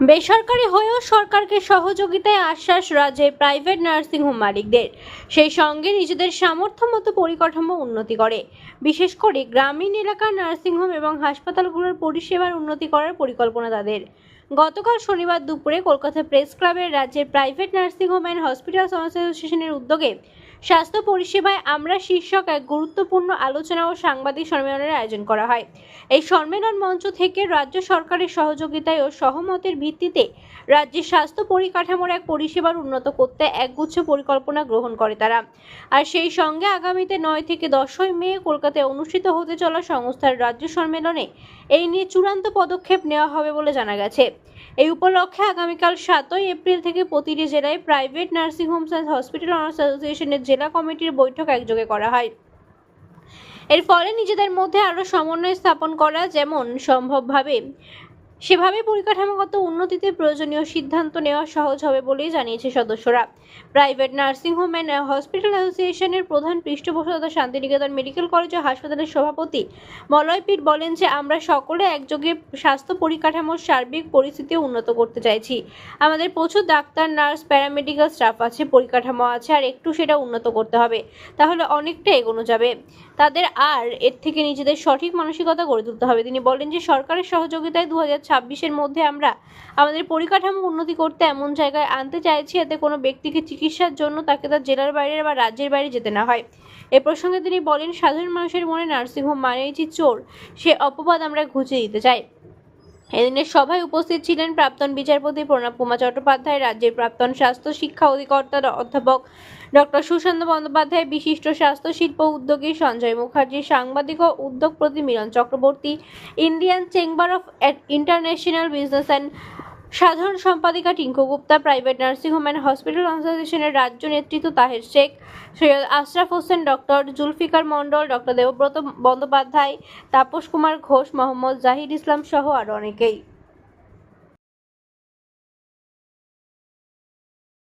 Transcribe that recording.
বেসরকারি হয়েও সরকারকে সহযোগিতায় আশ্বাস রাজ্যের প্রাইভেট নার্সিংহোম মালিকদের, সেই সঙ্গে নিজেদের সামর্থ্য মতো পরিকাঠামো উন্নতি করে, বিশেষ করে গ্রামীণ এলাকার নার্সিংহোম এবং হাসপাতালগুলোর পরিষেবার উন্নতি করার পরিকল্পনা তাদের। গতকাল শনিবার দুপুরে কলকাতা প্রেস ক্লাবের রাজ্যের প্রাইভেট নার্সিংহোম অ্যান্ড হসপিটালস অ্যাসোসিয়েশনের উদ্যোগে স্বাস্থ্য পরিষেবায় আমরা শীর্ষক এক গুরুত্বপূর্ণ আলোচনা ও সাংবাদিক সম্মেলনের আয়োজন করা হয়। এই সম্মেলন মঞ্চ থেকে রাজ্য সরকারের সহযোগিতায় ও সহমতের ভিত্তিতে রাজ্যের স্বাস্থ্য পরিকাঠামোর এক পরিষেবার উন্নত করতে একগুচ্ছ পরিকল্পনা গ্রহণ করে তারা। আর সেই সঙ্গে আগামীতে 9 থেকে 10 মে কলকাতায় অনুষ্ঠিত হতে চলা সংস্থার রাজ্য সম্মেলনে এই নিয়ে চূড়ান্ত পদক্ষেপ নেওয়া হবে বলে জানা গেছে। এই উপলক্ষে আগামীকাল 7 এপ্রিল থেকে প্রতিটি জেলায় private nursing Holmes and hospital honours অ্যাসোসিয়েশনের জেলা কমিটির বৈঠক একযোগে করা হয়। এর ফলে নিজেদের মধ্যে আরও সমন্বয় স্থাপন করা যেমন সম্ভবভাবে সেভাবে পরিকাঠামোগত উন্নতিতে প্রয়োজনীয় সিদ্ধান্ত নেওয়া সহজ হবে বলেই জানিয়েছে সদস্যরা। Private nursing home and hospital অ্যাসোসিয়েশনের প্রধান পৃষ্ঠপোষকতা শান্তিনিকেতন মেডিকেল কলেজ ও হাসপাতালের সভাপতি মলয় পিট বলেন যে আমরা সকলে একযোগে স্বাস্থ্য পরিকাঠামোর সার্বিক পরিস্থিতি উন্নত করতে চাইছি। আমাদের প্রচুর ডাক্তার, নার্স, প্যারামেডিক্যাল স্টাফ আছে, পরিকাঠামো আছে, আর একটু সেটা উন্নত করতে হবে, তাহলে অনেকটা এগোনো যাবে। তাদের আর এর থেকে নিজেদের সঠিক মানসিকতা গড়ে তুলতে হবে। তিনি বলেন যে সরকারের সহযোগিতায় 2026-এর মধ্যে আমরা আমাদের পরিকাঠামো উন্নতি করতে এমন জায়গায় আনতে চাইছি যাতে কোনো ব্যক্তিকে চিকিৎসার জন্য তাকে তার জেলার বাইরে বা রাজ্যের বাইরে যেতে না হয়। এ প্রসঙ্গে তিনি বলেন, সাধারণ মানুষের মনে নার্সিংহোম মানেই যে চোর, সে অপবাদ আমরা ঘুচিয়ে দিতে চাই। এদিনের সভায় উপস্থিত ছিলেন প্রাক্তন বিচারপতি প্রণব কুমার চট্টোপাধ্যায়, রাজ্যের প্রাক্তন স্বাস্থ্য শিক্ষা অধিকর্তা অধ্যাপক ডক্টর সুশান্ত বন্দ্যোপাধ্যায়, বিশিষ্ট স্বাস্থ্য শিল্প উদ্যোগী সঞ্জয় মুখার্জি, সাংবাদিক ও উদ্যোগপতি Milan Chakraborty, Indian chamber of international business and সাধারণ সম্পাদিকা Tinku Gupta, private nursing home and hospital অ্যাসোসিয়েশনের রাজ্য নেতৃত্ব তাহের শেখ, সৈয়দ আশরাফ হোসেন, ডক্টর জুলফিকার মণ্ডল, ডক্টর দেবব্রত বন্দ্যোপাধ্যায়, তাপস কুমার ঘোষ, মোহাম্মদ জাহিদ ইসলাম সহ আরও অনেকেই।